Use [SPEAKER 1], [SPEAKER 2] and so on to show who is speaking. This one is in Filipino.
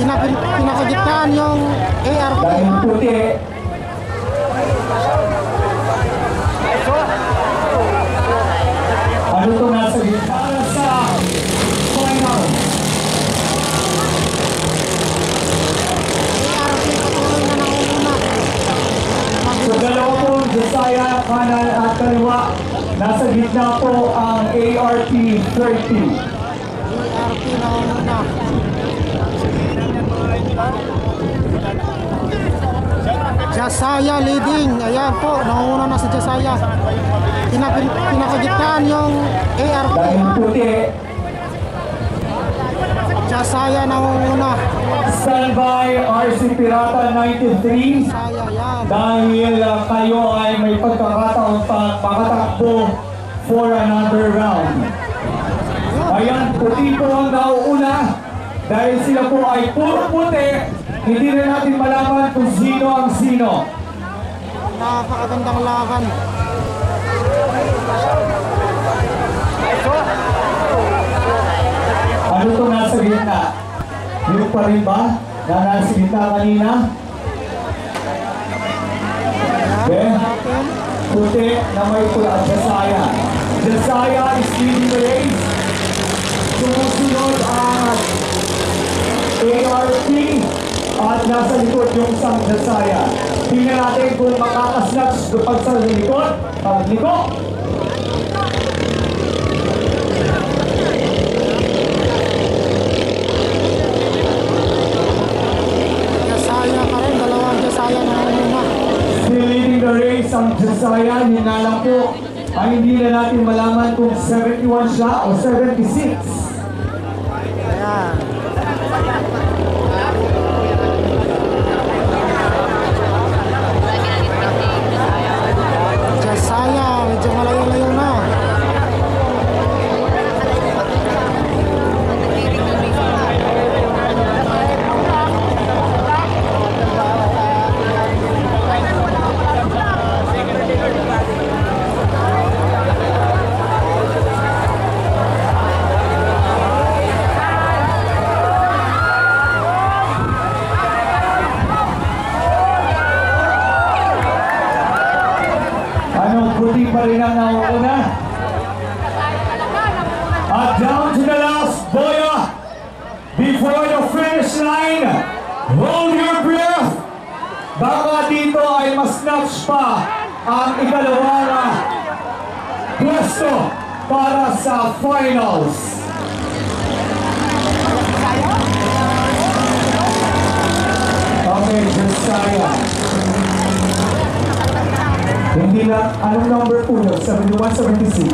[SPEAKER 1] pinakagitnaan yung ARP.
[SPEAKER 2] Dahil puti. Ano ito nasa gitna sa final?
[SPEAKER 1] ARP patuloy na nangunguna.
[SPEAKER 2] So dalawa po, Josiah, kanan at kaliwa. Nasa gitna po ang ARP 30.
[SPEAKER 1] ARP nangunguna. Josiah leading. Ayan po, nangunguna na si Josiah. Pinakagitnaan yung ARP.
[SPEAKER 2] Dahil puti.
[SPEAKER 1] Josiah nangunguna.
[SPEAKER 2] Standby RC Pirata 93.
[SPEAKER 1] Josiah, yan.
[SPEAKER 2] Dahil kayo ay may pagkakataon pa makatakbo for another round. Ayan, puti po ang nauuna. Dahil sila po ay puro puti, hindi na natin malaman kung sino ang sino.
[SPEAKER 1] Napakagandang laban.
[SPEAKER 2] Ano ito nasa gitna? Yung pa rin ba na nasa gitna kanina? Okay. Puti na may pula. Josiah. Josiah is leading the race. Sumusunod ang ARP at nasa likod yung isang Josiah. Tingnan natin kung makakasnatch kapag sa likod. Pagliko.
[SPEAKER 1] Josiah pa rin, dalawang Josiah nangunguna.
[SPEAKER 2] Still leading the race ang Josiah. Yun na lang po ay hindi na natin malaman kung 71 siya o 76.
[SPEAKER 1] Ayan. Josiah, medyo malayo-layo na.
[SPEAKER 2] Puti pa rin ang nauuna. At down to the last boya. Before the finish line, hold your breath. Baka dito ay mas snatch pa ang ikalawang pwesto para sa finals. Okay, Josiah. Hindi na, anong number po yun? 71, 76?